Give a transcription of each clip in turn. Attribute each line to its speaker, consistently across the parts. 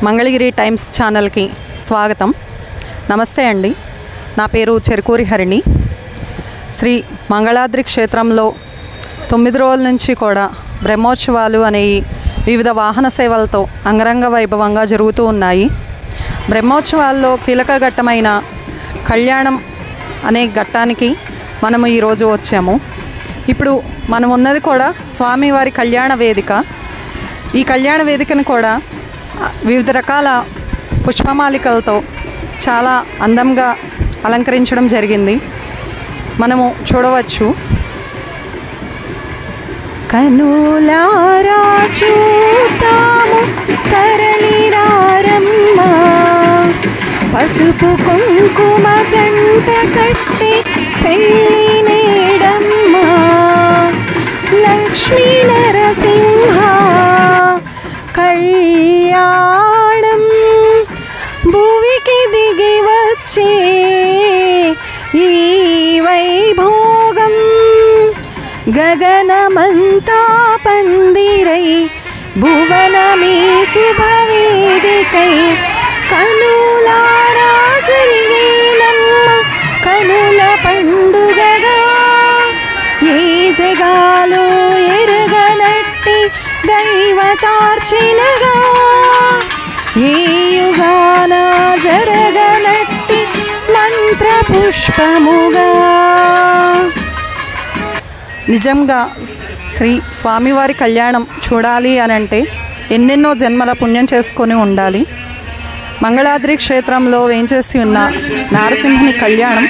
Speaker 1: Mangalagiri times ఛానల్కి స్వాగతం. నమస్తే అండి. నా పేరు చెరుకూరి హరిణి. శ్రీ మంగళాద్రి క్షేత్రంలో 9 రోజుల నుంచి కూడా బ్రహ్మోత్సవాలు అనేవి వివిధ వాహన సేవలతో అంగరంగ వైభవంగా జరుగుతూ ఉన్నాయి. బ్రహ్మోత్సవాల్లో కీలక ఘట్టమైన కళ్యాణం అనే ఘట్టానికి మనము ఈరోజు వచ్చాము. ఇప్పుడు మనం ఉన్నది కూడా స్వామివారి కళ్యాణ వేదిక. ఈ కళ్యాణ వేదికను కూడా వివిధ రకాల పుష్పమాలికలతో చాలా అందంగా అలంకరించడం జరిగింది. మనము చూడవచ్చు. కనులారా చూతాము తరలిరారమ్మ, పసుపు కుంకుమ జంట కట్టి పెళ్ళి నేడమ్మ, లక్ష్మీ నరసింహ కళ్యాణం భువికి దిగి వచ్చే ఈ వైభోగం, గగనమంతా పందిరై భువనమే శుభవేదికై కనులారా జరిగేనమ్మ కనుల పండుగగా, ఏ జగాలో ఎరగనట్టి దైవతార్చనగా, ఏ యుగాన జరగనట్టి మంత్ర పుష్పముగా. నిజంగా శ్రీ స్వామివారి కళ్యాణం చూడాలి అనంటే ఎన్నెన్నో జన్మల పుణ్యం చేసుకొని ఉండాలి. మంగళాద్రి క్షేత్రంలో వేంచేసి ఉన్న నారసింహుని కళ్యాణం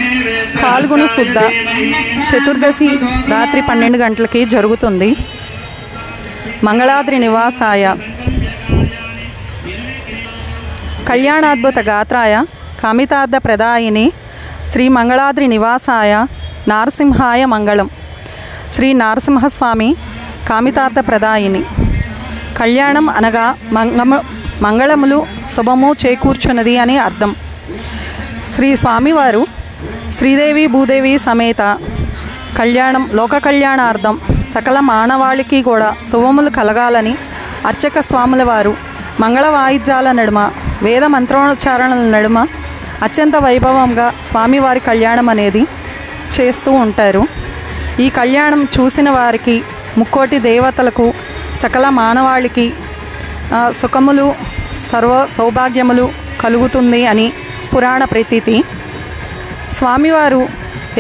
Speaker 1: ఫాల్గుణ శుద్ధ చతుర్దశి రాత్రి 12 గంటలకి జరుగుతుంది. మంగళాద్రి నివాసాయ కళ్యాణాద్భుత గాత్రాయ కామితార్థ ప్రదాయిని శ్రీ మంగళాద్రి నివాసాయ నారసింహాయ మంగళం. శ్రీ నారసింహస్వామి కామితార్థ ప్రదాయిని. కళ్యాణం అనగా మంగళములు శుభము చేకూర్చున్నది అని అర్థం. శ్రీ స్వామివారు శ్రీదేవి భూదేవి సమేత కళ్యాణం లోక కళ్యాణార్థం సకల మానవాళికి కూడా శుభములు కలగాలని అర్చక స్వాముల వారు మంగళ వాయిద్యాల నడుమ వేద మంత్రోచ్చారణల నడుమ అత్యంత వైభవంగా స్వామివారి కళ్యాణం అనేది చేస్తూ ఉంటారు. ఈ కళ్యాణం చూసిన వారికి ముక్కోటి దేవతలకు సకల మానవాళికి సుఖములు సర్వ సౌభాగ్యములు కలుగుతుంది అని పురాణ ప్రతీతి. స్వామివారు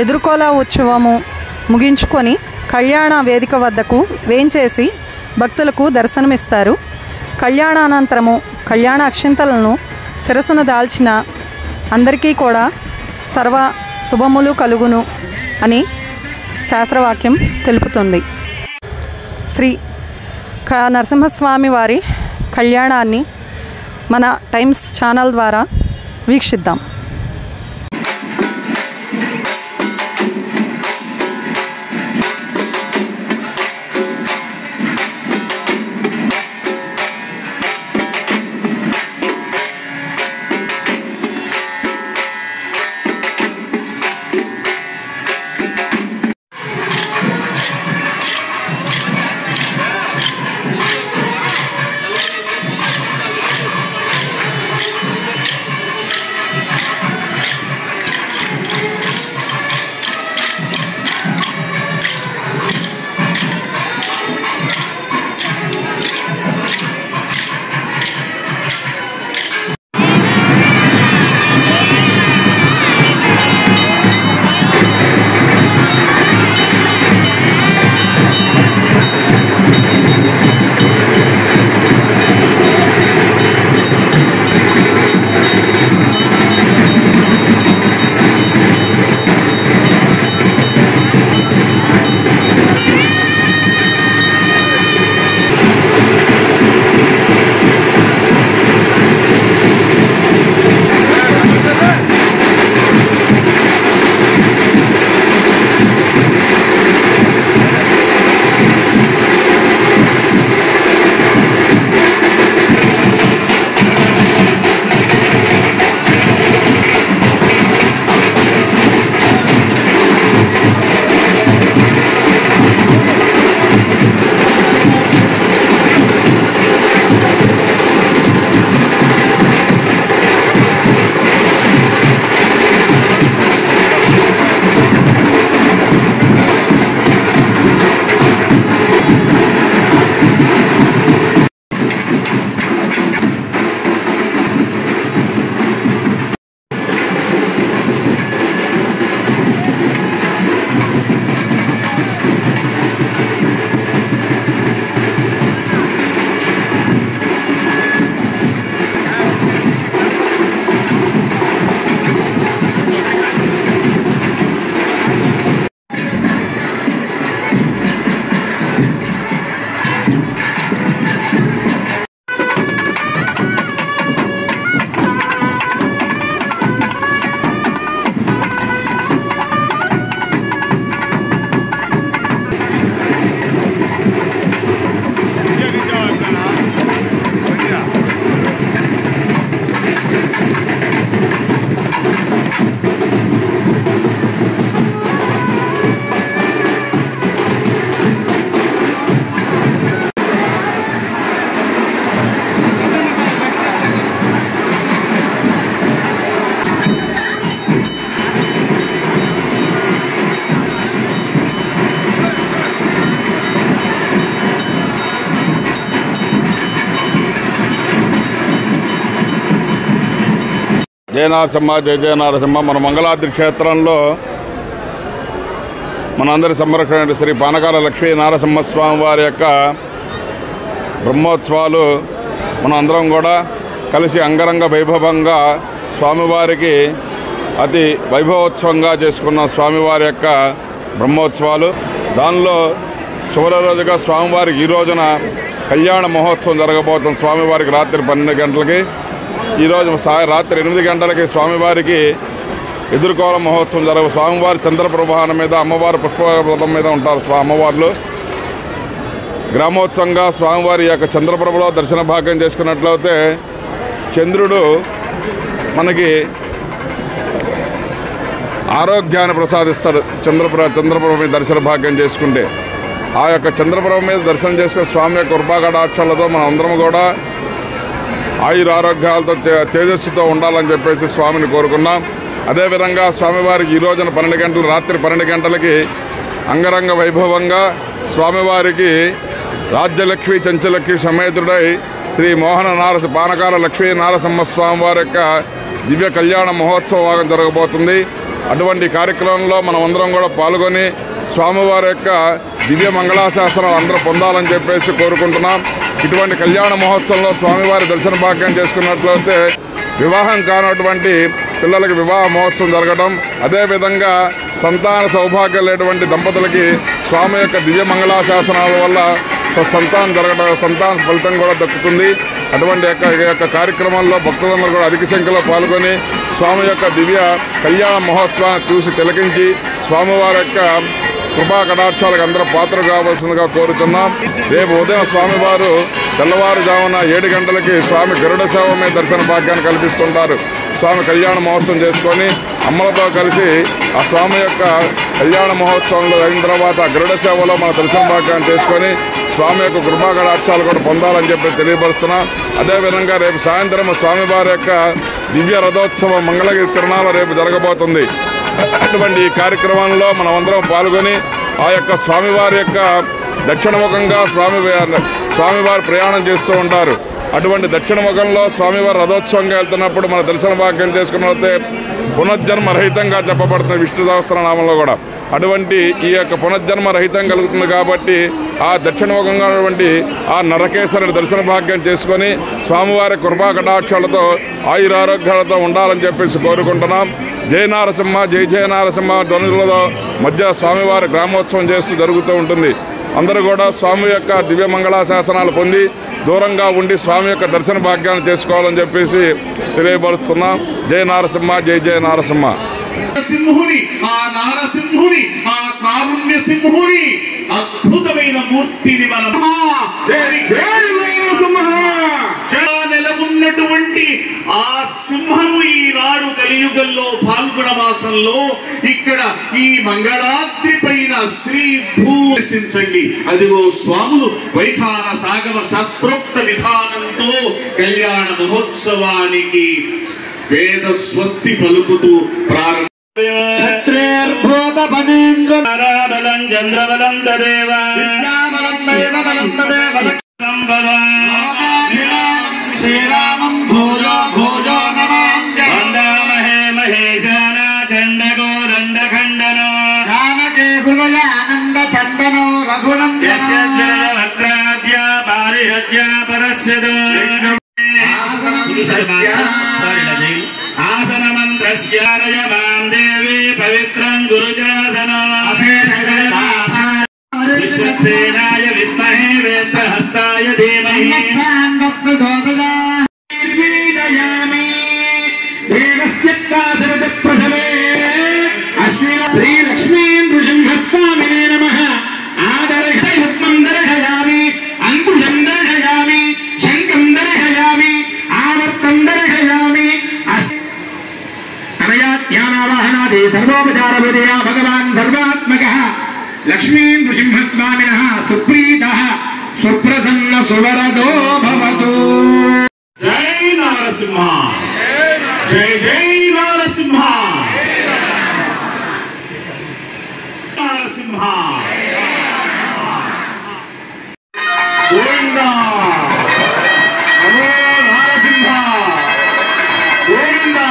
Speaker 1: ఎదుర్కోల ఉత్సవము ముగించుకొని కళ్యాణ వేదిక వద్దకు వేంచేసి భక్తులకు దర్శనమిస్తారు. కళ్యాణానంతరము కళ్యాణ అక్షింతలను శిరస్సును దాల్చిన అందరికీ కూడా సర్వ శుభములు కలుగును అని శాస్త్రవాక్యం తెలుపుతుంది. శ్రీ నరసింహస్వామి వారి కళ్యాణాన్ని మన టైమ్స్ ఛానల్ ద్వారా వీక్షిద్దాం.
Speaker 2: జయ నారసింహ జయ జయ నారసింహ. మన మంగళాద్రి క్షేత్రంలో మనందరి సంరక్షణ శ్రీ పానకాల లక్ష్మీ నారసింహస్వామి వారి యొక్క బ్రహ్మోత్సవాలు మనం అందరం కూడా కలిసి అంగరంగ వైభవంగా స్వామివారికి అతి వైభవోత్సవంగా చేసుకున్న స్వామివారి యొక్క బ్రహ్మోత్సవాలు. దానిలో చివరి రోజుగా స్వామివారికి ఈ రోజున కళ్యాణ మహోత్సవం జరగబోతుంది. స్వామివారికి రాత్రి 12 గంటలకి, ఈరోజు రాత్రి 8 గంటలకి స్వామివారికి ఎదుర్కోల మహోత్సవం జరగదు. స్వామివారి చంద్రప్రభానం మీద, అమ్మవారి పుష్పవ్రతం మీద ఉంటారు అమ్మవార్లు. గ్రామోత్సవంగా స్వామివారి యొక్క చంద్రప్రభలో దర్శన భాగ్యం చేసుకున్నట్లయితే చంద్రుడు మనకి ఆరోగ్యాన్ని ప్రసాదిస్తాడు. చంద్రప్రభ మీద దర్శన భాగ్యం చేసుకుంటే ఆ యొక్క చంద్రప్రభ మీద దర్శనం చేసుకుని స్వామి యొక్క కృపాకటాక్షాలతో మనం అందరం కూడా ఆయుర ఆరోగ్యాలతో తేజస్సుతో ఉండాలని చెప్పేసి స్వామిని కోరుకున్నాం. అదేవిధంగా స్వామివారికి ఈ రోజున 12 గంటలు, రాత్రి 12 గంటలకి అంగరంగ వైభవంగా స్వామివారికి రాజ్యలక్ష్మి చంచలక్ష్మి సమేతుడై శ్రీ పానకాల లక్ష్మీ నారసింహస్వామి వారి యొక్క దివ్య కళ్యాణ మహోత్సవం జరగబోతుంది. అటువంటి కార్యక్రమంలో మనం అందరం కూడా పాల్గొని స్వామివారి యొక్క దివ్య మంగళాశాసనాలు అందరూ పొందాలని చెప్పేసి కోరుకుంటున్నాం. ఇటువంటి కళ్యాణ మహోత్సవంలో స్వామివారి దర్శన భాగ్యం చేసుకున్నట్లయితే వివాహం కానటువంటి పిల్లలకి వివాహ మహోత్సవం జరగడం, అదేవిధంగా సంతాన సౌభాగ్యం లేటువంటి దంపతులకి స్వామి యొక్క దివ్య మంగళాశాసనాల వల్ల సంతానం జరగడం, సంతాన ఫలితం కూడా దక్కుతుంది. అటువంటి యొక్క కార్యక్రమంలో భక్తులందరూ కూడా అధిక సంఖ్యలో పాల్గొని స్వామి యొక్క దివ్య కళ్యాణ మహోత్సవాన్ని చూసి తిలకించి స్వామివారి యొక్క కృపా కటాక్షాలకు అందరూ పాత్ర కావాల్సిందిగా కోరుతున్నాం. రేపు ఉదయం స్వామివారు తెల్లవారుజామున 7 గంటలకి స్వామి గరుడ సేవ మీద దర్శన భాగ్యాన్ని కల్పిస్తుంటారు. స్వామి కళ్యాణ మహోత్సవం చేసుకొని అమ్మలతో కలిసి ఆ స్వామి యొక్క కళ్యాణ మహోత్సవంలో అయిన తర్వాత గరుడ సేవలో మన దర్శన భాగ్యాన్ని చేసుకొని స్వామి యొక్క కృపా కటాక్షాలు కూడా పొందాలని చెప్పి తెలియపరుస్తున్నాం. అదేవిధంగా రేపు సాయంత్రం స్వామివారి యొక్క దివ్య రథోత్సవం మంగళగిరి తిరునాళ్ళ రేపు జరగబోతుంది. అటువంటి ఈ కార్యక్రమంలో మనం అందరం పాల్గొని ఆ యొక్క స్వామివారి యొక్క దక్షిణముఖంగా స్వామివారు ప్రయాణం చేస్తూ ఉంటారు. అటువంటి దక్షిణముఖంలో స్వామివారి రథోత్సవంగా వెళ్తున్నప్పుడు మన దర్శన భాగ్యం చేసుకున్నట్లయితే పునర్జన్మ రహితంగా చెప్పబడుతుంది విష్ణు సహస్రనామంలో కూడా. అటువంటి ఈ యొక్క పునర్జన్మ రహితం కలుగుతుంది కాబట్టి ఆ దక్షిణముఖంగా ఉన్నటువంటి ఆ నరకేశ్వరుని దర్శన భాగ్యం చేసుకొని స్వామివారి కృపా కటాక్షాలతో ఆయురారోగ్యాలతో ఉండాలని చెప్పేసి కోరుకుంటున్నాం. జయ నారసింహ జయ జయ నారసింహ ధ్వనులలో మధ్య స్వామివారి గ్రామోత్సవం చేస్తూ జరుగుతూ ఉంటుంది. అందరూ కూడా స్వామి యొక్క దివ్య మంగళాశాసనాలు పొంది దూరంగా ఉండి స్వామి యొక్క దర్శన భాగ్యాన్ని చేసుకోవాలని చెప్పేసి తెలియపరుస్తున్నాం. జయ నారసింహ జయ జయ నారసింహ.
Speaker 3: సింహుని ఆ నారసింహుని ఆ కారుణ్య సింహుని అద్భుతమైన మూర్తిని మనం నెలకొన్నటువంటి ఆ సింహము ఈనాడు కలియుగంలో పాల్గొన మాసంలో ఇక్కడ ఈ మంగళాద్రి పైన శ్రీ భూసించండి. అదిగో స్వాములు వైఖాన సాగమ శాస్త్రోక్త విధానంతో కళ్యాణ మహోత్సవానికి వేద స్వస్తి పలుకుతూ ప్రారంభ ఛత్రేర్భూతపనేంద్రబలం చంద్రబలం తదేవ విద్యాబలం దైవబలం తదేవ శ్రీరామం భూజో భూజో నమామహే మహేశాన చండగోరండఖండనో రామకే హృదయానంద చందనో రఘునందనాద్య పారిహత్య పరస్యదో ఆసనమంత్రస్యారయమాం దేవి పవిత్రం గురుజాసనో విశ్వక్సేనాయ విద్మహే వేత్రహస్తాయ ధీమహి శ్రీ లక్ష్మీ నృసింహస్వామినే నమః. ఆదర్శయుగ్మం దర్శయామి, అంకుశం దర్శయామి, శంఖం దర్శయామి, ఆవర్తం దర్శయామి. అనయా ధ్యానావాహనాది సర్వోపచారబోధయా భగవాన్ సర్వాత్మకః లక్ష్మీ నృసింహస్వామినః సుప్రీతః సుప్రసన్న సువరదో భవతు. జై నారసింహ జై జై నారసింహ నారసింహ గోవిందా నమో నారసింహ గోవిందా.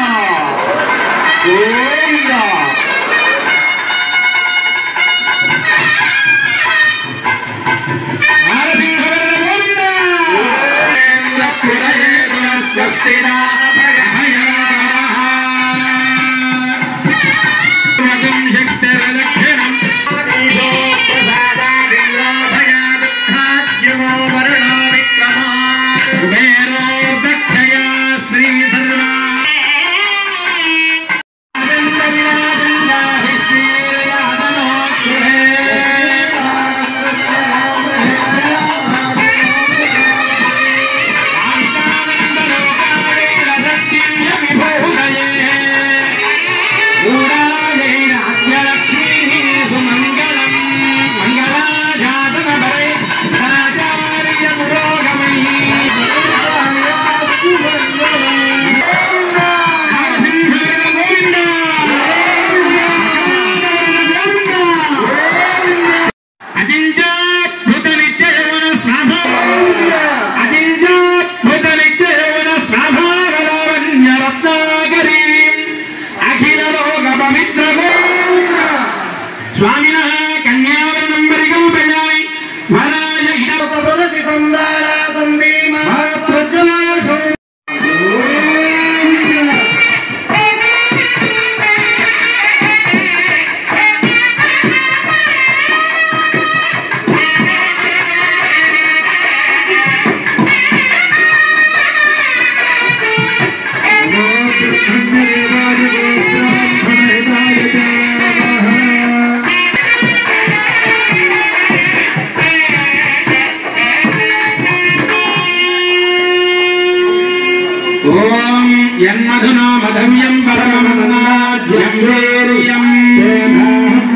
Speaker 3: యన్మధునా మధవ్యం పరమమన్నాద్యం వీర్యం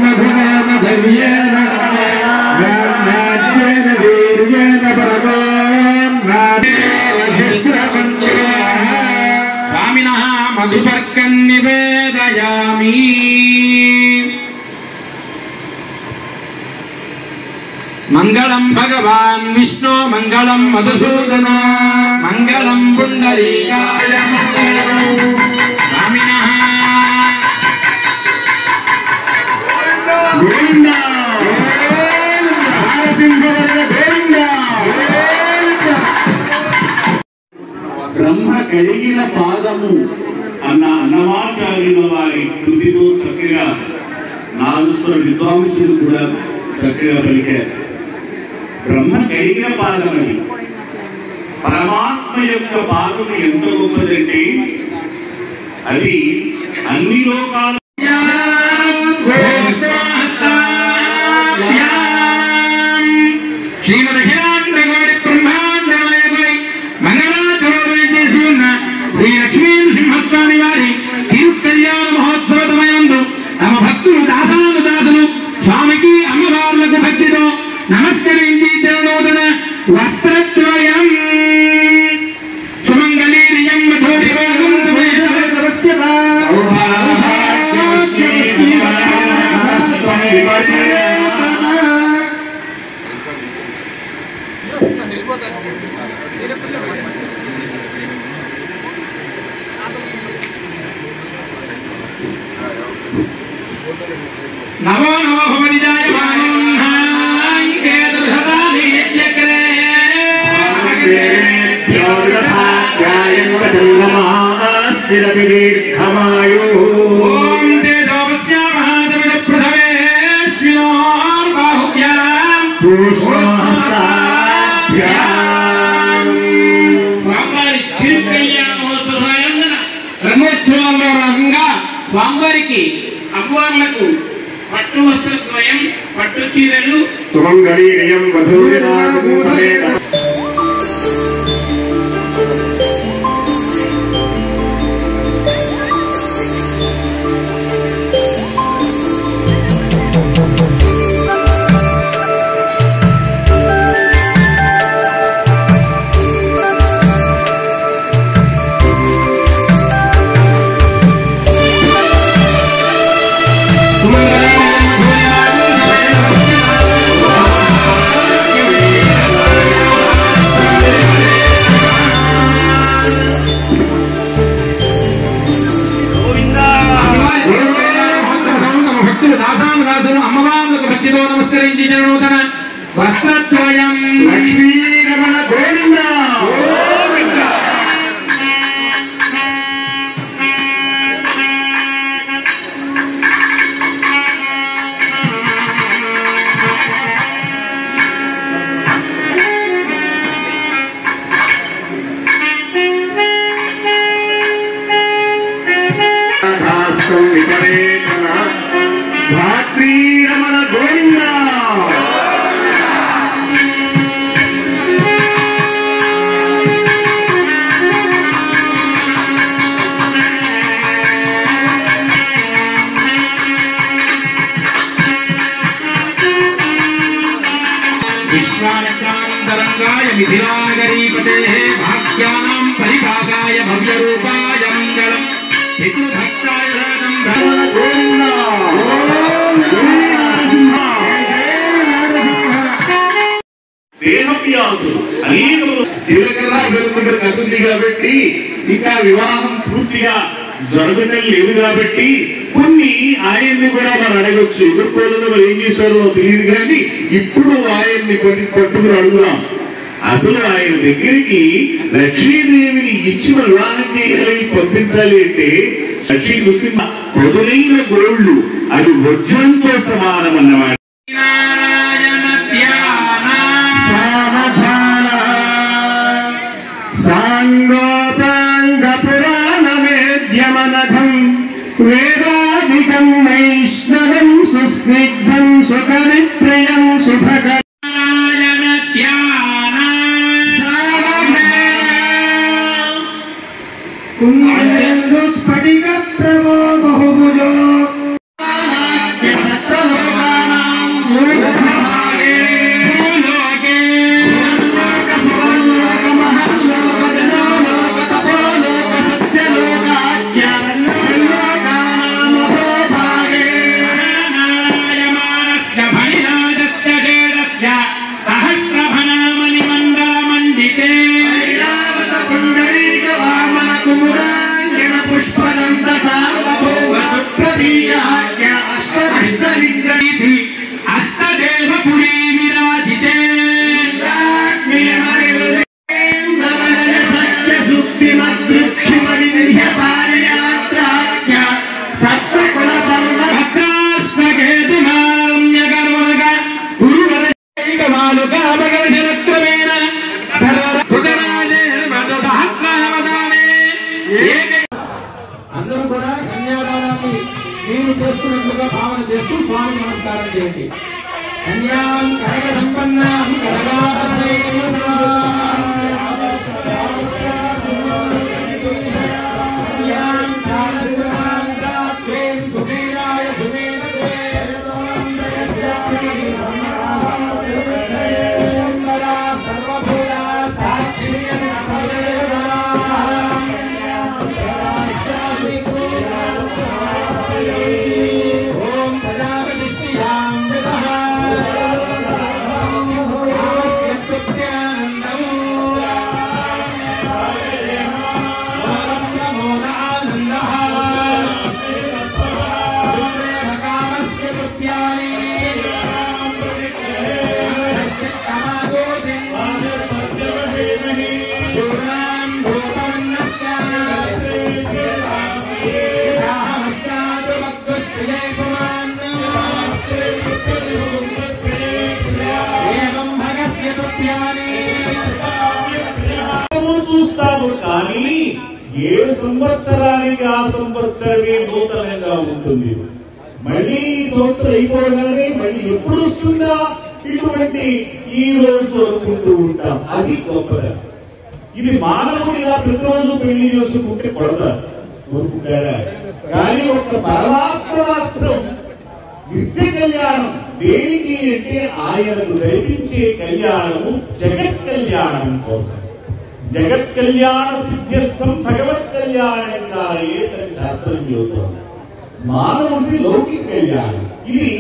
Speaker 3: మధునా మధవ్యేన నాద్యేన వీర్యేన స్వామినః మధుపర్కం నివేదయామి. మంగళం భగవాన్ విష్ణు మంగళం మధుసూదన మంగళం పుండరీకాయ స్వామినః గోవింద గోవింద.
Speaker 4: బ్రహ్మ కలిగిన పాదము అన్న అన్నమాచార్యుల వారి కృతితో చక్కగా నాగేశ్వర విద్వాంసులు కూడా చక్కగా పలికారు. బ్రహ్మ కలిగిన పాదం అది. పరమాత్మ యొక్క పాదం ఎంత గొప్పదంటే అది అన్ని లోకాల
Speaker 3: శ్రీమదఖిలాండకోటి బ్రహ్మాండమయమై మంగళాచరణం చేసి ఉన్న శ్రీ లక్ష్మీనరసింహస్వామి వారి తిరుకల్యాణ మహోత్సవమైనందు తమ భక్తులు దాసానుదాసులు స్వామికి అమ్మవార్లకు భక్తితో నమస్కరించి తిరునూతన వస్త్రద్వయం సుమంగళీర్యం నమో నమో భవనిజాయ బ్రహ్మోత్సవాల్లో భాగంగా స్వామివారికి అమ్మవార్లకు పట్టు వస్త్రద్వయం పట్టు చీరలు
Speaker 4: సుమంగళీయం వధూరినా
Speaker 3: మంగళం लोकान्तरङ्गाय मिथिलानगरीपतेः भाग्यानां परिपाकाय भव्यरूपाय मङ्गलम् पितृभक्ताय
Speaker 4: దేహవ్యాధులు అనేకలు జీలకర్ర వెలుగుగా కట్టింది కాబట్టి ఇంకా వివాహం పూర్తిగా జరగటం లేదు కాబట్టి కొన్ని ఆయన్ని కూడా మనం అడగొచ్చు. ఎదుర్కోవడంలో మరి ఏం చేశారో తెలియదు కానీ ఇప్పుడు ఆయన్ని పట్టుకుని అడుగుదాం. అసలు ఆయన దగ్గరికి లక్ష్మీదేవిని ఇచ్చిన వివాహం చేయాలని పంపించాలి అంటే లక్ష్మీ ముస్లిం పొదులైన గోళ్లు అది వజ్రంతో సమానం అన్నమాట. సాంగోపాంగ పురాణవేద్యమనఘం వేదాధికం వైష్ణవం సుస్నిగ్ధం సుఖనిప్రియం శుభక స్ఫటిక ప్రభో బహుభుజో అందరూ కూడా కన్యాదానాన్ని మీరు చేస్తున్నట్లుగా భావన చేస్తూ స్వామి నమస్కారం చేయండి. కన్యాం కనక సంపన్నాం చూస్తాము. కానీ ఏ సంవత్సరానికి ఆ సంవత్సరమే నూతనంగా ఉంటుంది. మళ్ళీ ఈ సంవత్సరం అయిపోగానే మళ్ళీ ఎప్పుడు వస్తుందా ఇటువంటి ఈ రోజు అనుకుంటూ ఉంటాం. అది గొప్పదా. ఇది మానవుడు ఇలా ప్రతిరోజు పెళ్లి చేసుకుంటే కొడతారు కోరుకుంటారా? కానీ ఒక పరమాత్మ మాత్రం నిత్య కళ్యాణం దేనికి అంటే ఆయనకు జరిపించే కళ్యాణము జగత్ కళ్యాణం కోసం. జగత్ కళ్యాణ సిద్ధ్యర్థం భగవత్ కళ్యాణం కాలేదని శాస్త్రం చెబుతోంది. మానవుడిది లౌకిక కళ్యాణం. ఇది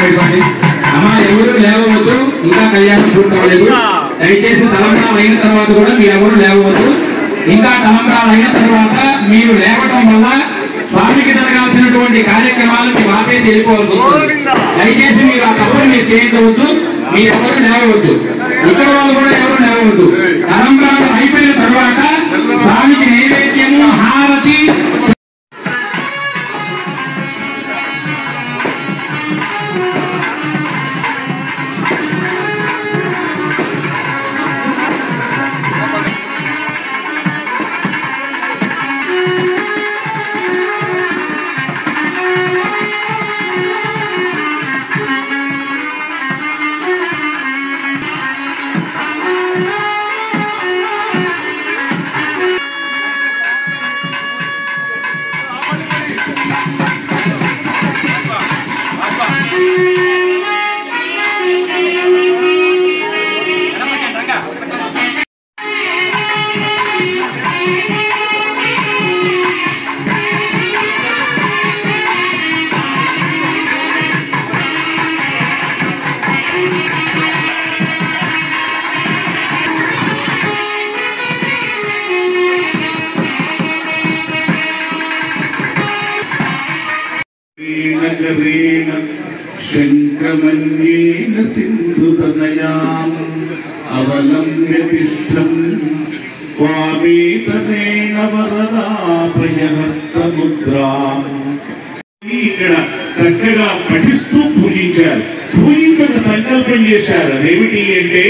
Speaker 3: పెట్టుకోండి. అమ్మ ఎవరు లేవవద్దు, ఇంకా కళ్యాణం పూర్తవలేదు. దయచేసి తలంబ్రాలు అయిన తర్వాత కూడా మీరు ఎవరు లేవవద్దు. ఇంకా తలంబ్రాలు అయిన తర్వాత మీరు లేవటం వల్ల స్వామికి జరగాల్సినటువంటి కార్యక్రమాలు మీరు ఆపేసి వెళ్ళిపోవాల్సి వస్తుంది. దయచేసి మీరు ఆ తప్పులు మీరు చేయించవద్దు, మీరు ఎవరు లేవవద్దు, ఇక్కడ వాళ్ళు కూడా ఎవరు లేవవద్దు. తలంబ్రాలు అయిపోయిన తర్వాత స్వామికి నైవేద్యము హారతి
Speaker 4: శంఖమన్యేన సింధుతనయాం అవలంబ్య తిష్టం వామేతనేన వరదాభయహస్తముద్రాం. ఇక్కడ చక్కగా పఠిస్తూ పూజించారు. పూజించక సంకల్పం చేశారు. అదేమిటి అంటే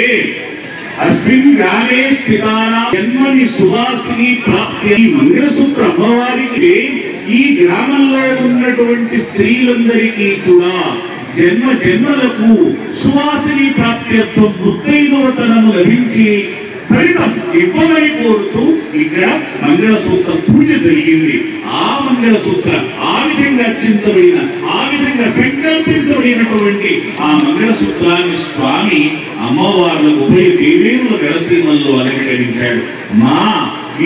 Speaker 4: అస్మిన్ గ్రామే స్థితానా జన్మని సువాసిని ప్రాప్తి. మంగళసూత్ర అమ్మవారికి ఈ గ్రామంలో ఉన్నటువంటి స్త్రీలందరికీ కూడా జన్మ జన్మలకు సువాసిని ప్రాప్త్యత్వం ముత్తైదువతనము లభించి ఫలితం ఇవ్వమని కోరుతూ ఇక్కడ మంగళసూత్ర పూజ జరిగింది. ఆ మంగళసూత్ర ఆ విధంగా అర్చించబడిన, ఆ విధంగా సంకల్పించబడినటువంటి ఆ మంగళసూత్రాన్ని స్వామి అమ్మవార్ల ఉభయ దేవేరుల గడసీమల్లో అలంకరించాడు. మా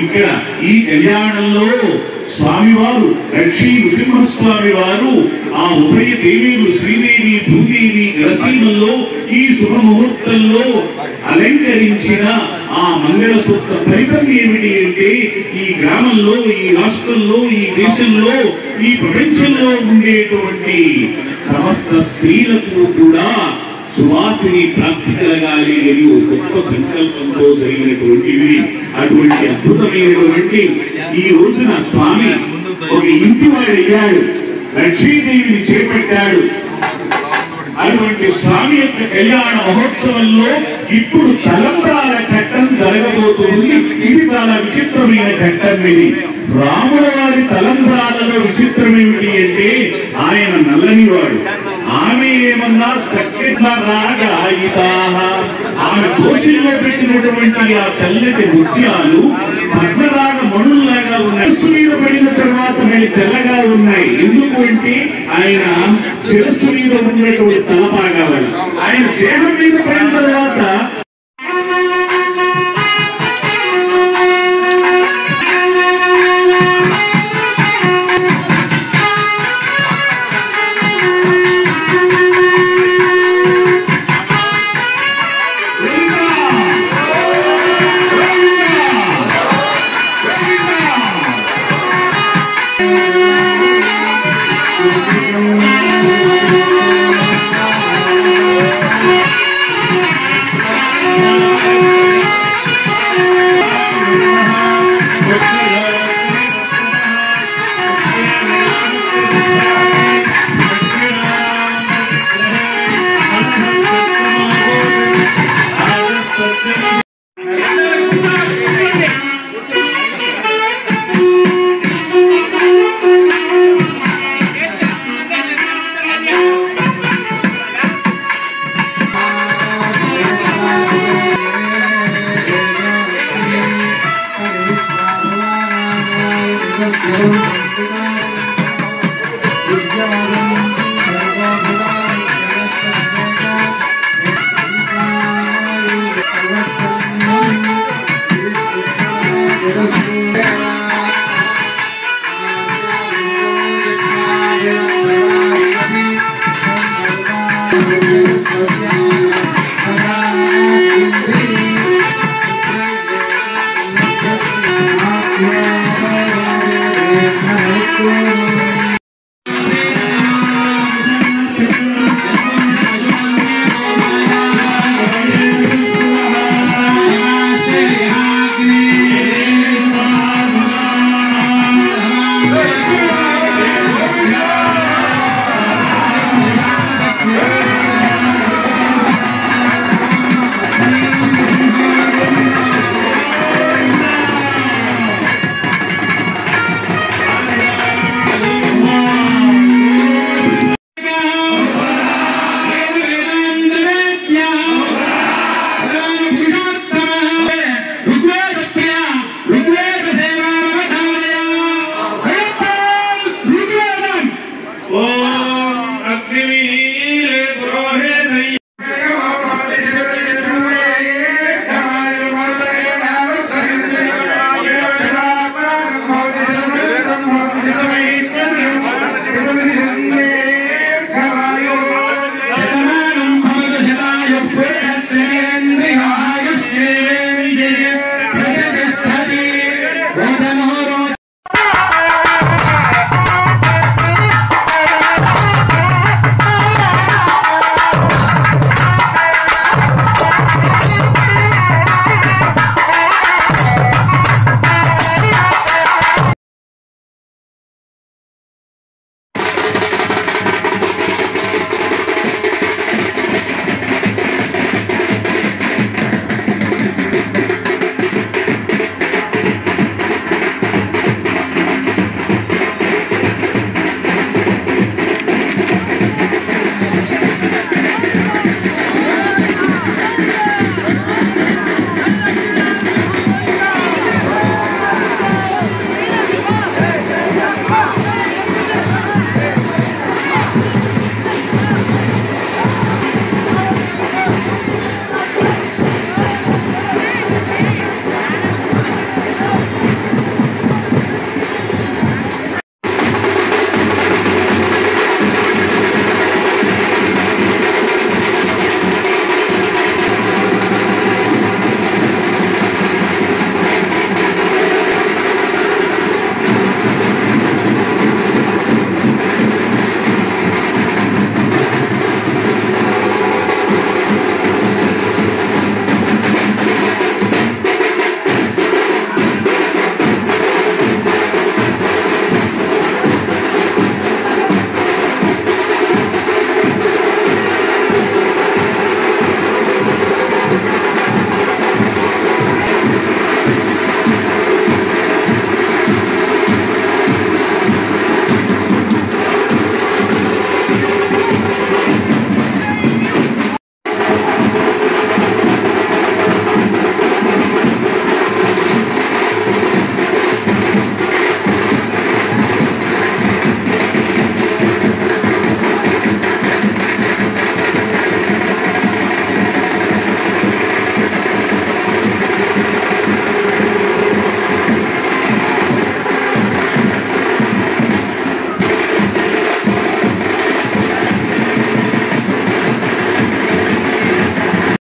Speaker 4: ఇక్కడ ఈ కళ్యాణంలో స్వామివారు లక్ష్మీ నృసింహస్వామి వారు ఆ ఉభయ దేవీలు శ్రీదేవి భూదేవి గడసీమల్లో ఈ శుభముహూర్తంలో అలంకరించిన ఆ మంగళసూత్ర ఫలితం ఏమిటి అంటే ఈ గ్రామంలో, ఈ రాష్ట్రంలో, ఈ దేశంలో, ఈ ప్రపంచంలో ఉండేటువంటి సమస్త స్త్రీలకు కూడా సువాసిని ప్రాప్తి కలగాలి అని ఒక గొప్ప సంకల్పంతో జరిగినటువంటివి. అటువంటి అద్భుతమైనటువంటి ఈ రోజున స్వామి ఒక ఇంటి వాడు అయ్యాడు, లక్ష్మీదేవిని చేపట్టాడు. అటువంటి స్వామి యొక్క కళ్యాణ మహోత్సవంలో ఇప్పుడు తలంబ్రాల ఘట్టం జరగబోతుంది. ఇది చాలా విచిత్రమైన ఘట్టం. ఇది రాముల వారి తలంబ్రాలలో విచిత్రం ఏమిటి అంటే ఆయన నల్లనివాడు, ఆమె ఏమన్నా చక్కగా రాగాయితా. ఆమె దోషిలో పెట్టినటువంటి ఆ తెల్లటి ముత్యాలు పద్మరాగ మణుల్లాగా ఉన్నాయి. శిరస్సు మీద పడిన తర్వాత మళ్ళీ తెల్లగా ఉన్నాయి. ఎందుకు అంటే ఆయన శిరస్సు మీద ఉన్నటువంటి తలపాగా వల్ల. ఆయన దేహం మీద పడిన తర్వాత